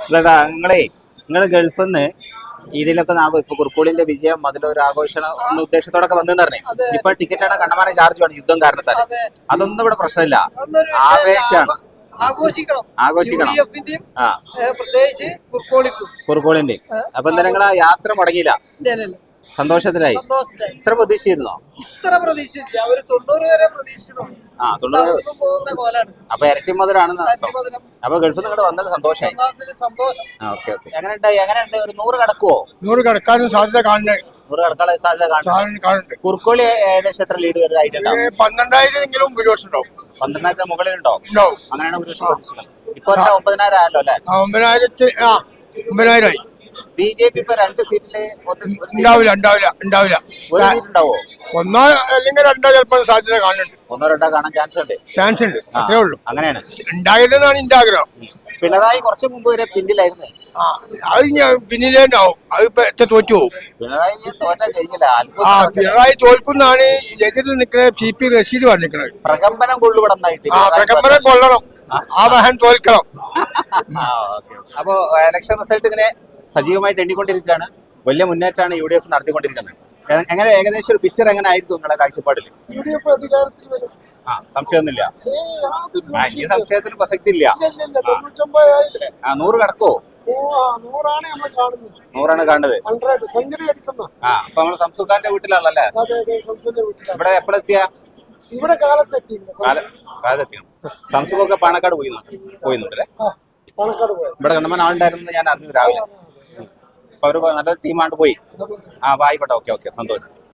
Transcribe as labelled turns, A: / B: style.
A: ഇതാ നിങ്ങള് ഗൾഫിൽ നിന്ന് ഇതിലൊക്കെ ഇപ്പൊ കുർക്കോളിന്റെ വിജയം അതിലൊരു ആഘോഷ ഉദ്ദേശത്തോടൊക്കെ വന്നെന്ന് പറഞ്ഞു. ഇപ്പൊ ടിക്കറ്റാണ് കണ്ടമാനം ചാർജ് വേണം യുദ്ധം കാരണത്താൽ. അതൊന്നും ഇവിടെ പ്രശ്നമില്ല. ആവേശമാണ്. ആഘോഷിക്കണം.
B: പ്രത്യേകിച്ച്
A: കുർക്കോളിന്റെ അപ്പൊ എന്തായാലും നിങ്ങളാ യാത്ര മുടങ്ങിയില്ല, സന്തോഷത്തിലായി. ഇത്ര പ്രതീക്ഷയിരുന്നോ?
B: ഇത്ര പ്രതീക്ഷിച്ചില്ല. ഒരു 90 വരെ പ്രതീക്ഷിച്ചിട്ടുള്ളൂ.
A: 90
B: പോകുന്ന കോലാണ്.
A: അപ്പൊ ഇരട്ടി മധുരാണെന്ന്. അപ്പൊ ഗൾഫിൽ നിങ്ങടെ വന്നത് സന്തോഷമായി.
B: സന്തോഷം.
A: എങ്ങനെയുണ്ട്? ഒരു 100 കടക്കുവോ?
C: 100 കടക്കാനും സാധ്യത കാണുന്നുണ്ട്.
A: 100 കടക്കാനുള്ള സാധ്യത കാണുന്നുണ്ട്. കുർക്കോളി ഏകദേശം എത്ര ലീഡ് വരുന്നതായിട്ട്?
C: 12,000 ഭൂരിപക്ഷം ഉണ്ടാവും.
A: 12,000 മുകളിലുണ്ടോ? അങ്ങനെയാണ് ഭൂരിപക്ഷം പ്രതീക്ഷിക്കുന്നത്. ഇപ്പൊ 9,000 ആയല്ലോ അല്ലെ?
C: 9,000 ആയി.
A: BJP ഇപ്പൊ 2 സീറ്റില്
C: ഉണ്ടാവില്ല.
A: ഒരു സീറ്റ് ഉണ്ടാവോ?
C: 1 അല്ലെങ്കിൽ 2 ചിലപ്പോൾ സാധ്യത കാണുന്നുണ്ട്.
A: 1-2 കാണാൻ ചാൻസ് ഉണ്ട്.
C: അത്രേ ഉള്ളൂ.
A: അങ്ങനെയാണ്
C: ഉണ്ടായിരുന്നതാണ് എന്റെ ആഗ്രഹം.
A: പിണറായി കുറച്ചു മുമ്പ് വരെ പിന്നിലായിരുന്നു.
C: അത് ഞാൻ പിന്നിലേ ഉണ്ടാവും. അത് ഇപ്പൊ തോറ്റു പോകും.
A: പിണറായി തോറ്റാൻ കഴിഞ്ഞില്ല.
C: പിണറായി തോൽക്കുന്നാണ് എതിരിൽ നിൽക്കുന്ന CP റഷീദ് പറഞ്ഞിരിക്കുന്നത്.
A: പ്രകമ്പനം കൊള്ളുവിടന്നായിട്ട്.
C: പ്രകമ്പനം കൊള്ളണം. ആ വാഹനം തോൽക്കണം.
A: അപ്പോ ഇലക്ഷൻ റിസൾട്ട് ഇങ്ങനെ സജീവമായിട്ട് എണ്ണിക്കൊണ്ടിരിക്കുകയാണ്. വലിയ മുന്നേറ്റമാണ് UDF നടത്തിക്കൊണ്ടിരിക്കുന്നത്. എങ്ങനെ ഏകദേശം ഒരു പിക്ചർ എങ്ങനെ ആയിരിക്കും നിങ്ങളുടെ കാഴ്ചപ്പാടിൽ?
B: UDF അധികാരത്തിൽ വരും.
A: സംശയമൊന്നുമില്ല. ഈ സംശയത്തിന് പ്രസക്തി ഇല്ല. 100 കടക്കോ? 100 കാണുന്നത്.
B: സെഞ്ചുറി അടിക്കുന്ന.
A: അപ്പൊ നമ്മള് സംസുഖാന്റെ വീട്ടിലാണല്ലേ? ഇവിടെ എപ്പോഴെത്തിയ?
B: ഇവിടെ കാലത്തെത്തി.
A: സംസുഖൊക്കെ പാണക്കാട് പോയിന്നുണ്ടല്ലേ? ഇവിടെ കണ്ണമ്മൻ ആളുണ്ടായിരുന്നു ഞാൻ അറിഞ്ഞു രാവിലെ. അപ്പൊ അവര് നല്ലൊരു ടീമാണ്ട് പോയി. ആയിക്കോട്ടെ. ഓക്കെ സന്തോഷം.